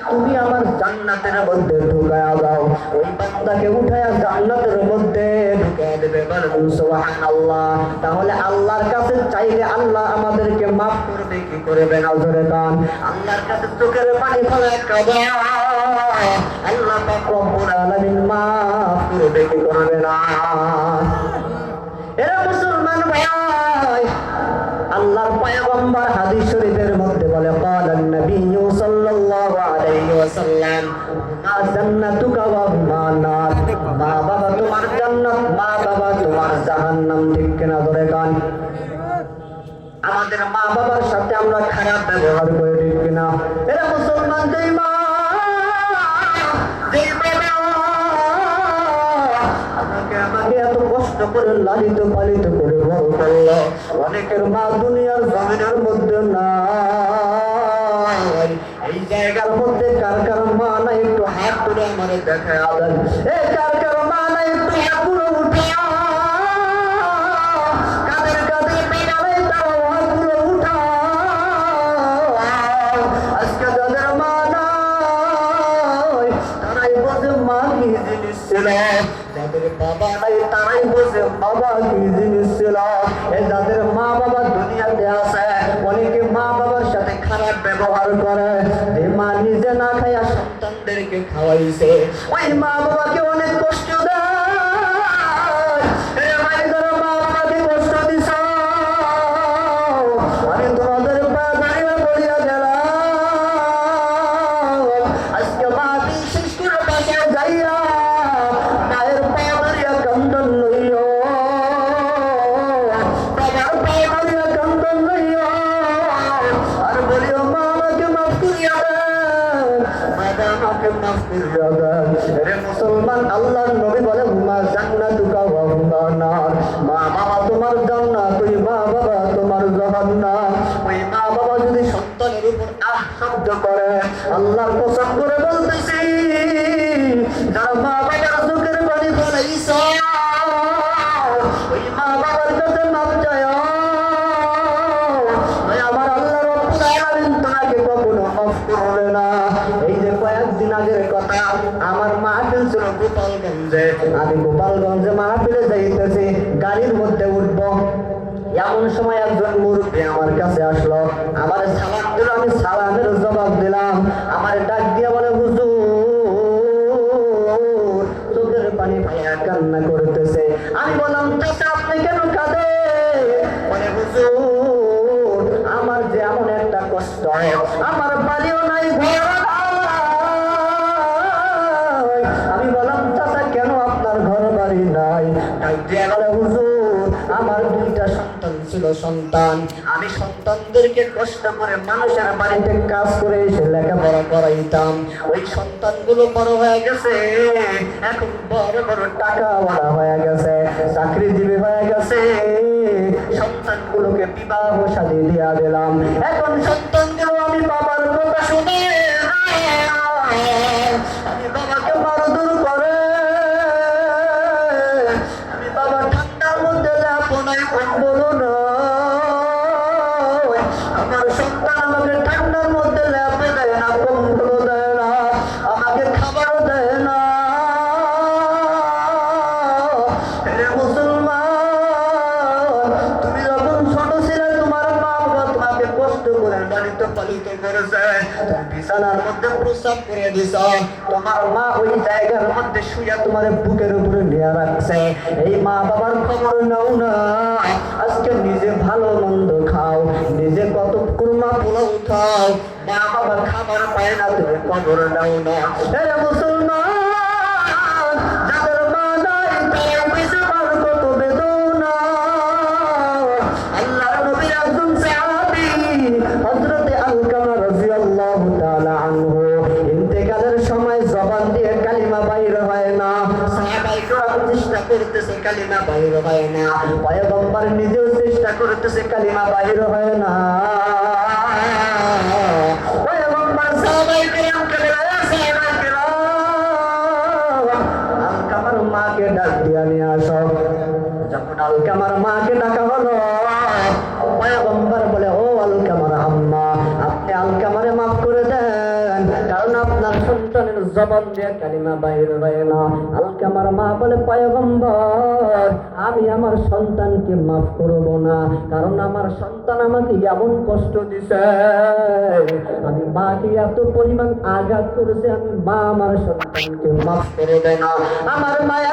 তুমি আমার জান্নাতের মধ্যে ঢুকায়া দাও। ওই বান্দাকে উঠায়া জান্নাতের মধ্যে ঢুকায়া দেবে, বলুন সুবহানাল্লাহ। তাহলে আল্লাহর কাছে চাইলে আল্লাহ আমাদেরকে মাফ করবে কি করবে না? জোরে গান। আল্লাহর কাছে চোখের পানি ফেলে কাঁদো, আল্লাহ পাক রব্বুল আলামিন মাফ করবে কি করবে না? এরা মুসলমান ভাই, আল্লাহর পয়গম্বর হাদিস শরীফের মধ্যে বলে, ক্বালান নবিয়্যু সাল্লাল্লাহু আলাইহি ওয়াসাল্লাম, মা জান্নাতুকা ওয়া মা নার। মা বাবা তোমার জান্নাত, মা বাবা তোমার জাহান্নাম। ঠিক কিনা? ধরে গান। আমাদের মা বাবার সাথে আমরা খারাপ ব্যবহার করে, ঠিক কিনা? এরা মুসলমান, যেই মা যেই বাবা আমাকে এত কষ্ট করে লালিত পালিত করে বড় করলো, অনেকের মা দুনিয়ার জমিনের মধ্যে নাই। এই জায়গার মধ্যে কার কার মা নাই একটু হাত তুলে আমারে দেখায় দেন। এই কার কার মা নাই একটু হাত তুলে উঠা, কাদের কাদের মা নাই তারা হাত তুলে উঠা। আজকে যাদের মা নাই তারাই বোঝে মা কি জিনিস ছিল, যাদের বাবা নাই তারাই বোঝে বাবা কি জিনিস ছিল। যাদের মা বাবা দুনিয়াতে আছে, অনেকে মা বাবার সাথে খারাপ ব্যবহার করে। যে মা নিজে না খাইয়া সন্তানদেরকে খাওয়াইছে, ওই মা বাবাকে অনেক কষ্ট দেয়। মা বাবাকে কষ্ট দিছ, আমি তোমাদের দাঁড়িয়ে বলিয়া গেলাম। আজকে মা বিশেষ করে বাসায় যাইয়া মায়ের পা ধরিয়া কান্দন লইও, বাবার পা ধরিয়া কান্দন লইও, আর বলিও মা আমাকে মাফ করিয়া দেন, বাবা আমাকে মাফ করিয়া দেন। রে মুসলমান, আল্লাহর নবী বলে, মা জান্নাতুকা ওয়া মা নার। মা বাবা তোমার জান্নাত, ওই মা বাবা তোমার জাহান্নাম। ওই মা বাবা যদি সন্তানের উপর শব্দ করে, আল্লাহর কসম করে বলতেছি, যারা মা বাবার চোখের পানি ফেলাইছ, ওই মা বাবার কাছে মাপ চায়, আমার আল্লাহ রব্বুল আলামিন তোমাকে কখনো মাফ করবে না। এই যে কয়েকদিন আগের কথা, আমার মাহফিল ছিল গোপালগঞ্জে। আমি গোপালগঞ্জে মাহফিলে যাইতেছি, গাড়ির মধ্যে উঠবো, এমন সময় একজন মুরব্বী আমার কাছে আসলো, আমার সালাম দিল, আমি সালামের জবাব দিলাম। আমার ডাক দিয়ে বলে, হুজুর, চোখের পানি ভাইয়া কান্না করতেছে। আমি বললাম, চাচা আপনি কেন কাঁদেন? বলে, হুজুর, আমার যে এমন একটা কষ্ট, আমার বাড়িও নাই, ঘর নাই। আমি বললাম, চাচা কেন আপনার ঘর বাড়ি নাই? ডাক দিয়ে বলে, হুজুর, আমার দুইটা সন্তান ছিল, সন্তান আমি সন্তানদেরকে কষ্ট করে মানুষের বাড়িতে কাজ করে এসে লেখাপড়া করাইতাম। ওই সন্তানগুলো বড় হয়ে গেছে, এখন বড় বড় টাকাওয়ালা হয়ে গেছে, চাকরিজীবী হয়ে গেছে। সন্তানগুলোকে বিবাহ শাদী দিয়া দিলাম। এখন সন্তানগুলো আমি বাবার কথা শুনে আমি বাবাকে মারধর করে, আমি বাবা ঠান্ডার মধ্যে আপনাই বলো না, আমার সন্তান আমাকে ঠান্ডার মধ্যে ল্যাপে দেয় না, কম্বল দেয় না, আমাকে খাবার দেয় না। মুসলমান, তুমি যখন ছোট ছিলে, তোমার মা বাবা তোমাকে কষ্ট করে লালিত পালিত করেছে, তুমি বিছানার মধ্যে প্রস্রাব করে দিছ, তোমার মা ওই জায়গার মধ্যে শুয়ে তোমার বুকের উপরে নিয়ে রাখছে। এই মা বাবার খবর নাও না। আজকে নিজে ভালো মন্দ খাও, নিজে কত কুরমা পোলাও খাও, মা বাবা খাবার পায় না, তুমি খবর নাও না। মুসলমান, যাদের মা নাই তারা বুঝতে পারো কত বেদনা। আল্লাহর নবীর একজন সাহাবী হযরতে আলকামা রাদিয়াল্লাহু তাআলা আনহু, ইন্তেকালের সময় জবান দিয়ে কালিমা বাইর হয় না, সাহাবায়ে কেরাম চেষ্টা করতেছে, কালিমা বাইর হয় না, পয়গম্বর নিজেও চেষ্টা করতেছে, কালিমা বাইর হয় না। পয়গম্বর সাহাবায়ে কেরামকে বলেছে, আলকামার মাকে ডাক দিয়া নিয়ে আসো। যখন আলকামার মাকে ডাকা হলো, পয়গম্বর বলে, ও আলকামার আম্মা, আপনি আলকামারে মাফ করে দেন, কারণ কারণ আপনার সন্তানের জবান দিয়ে কালিমা বাইরে হয় না। আমাকে আমার মা বলে, পয়গম্বর আমি আমার সন্তানকে মাফ করব না, কারণ আমার সন্তান আমাকে এমন কষ্ট দিছে, আমি মাকে এত পরিমাণ আঘাত করেছে, আমি মা আমার সন্তানকে মাফ করে দেয় না। আমার মায়া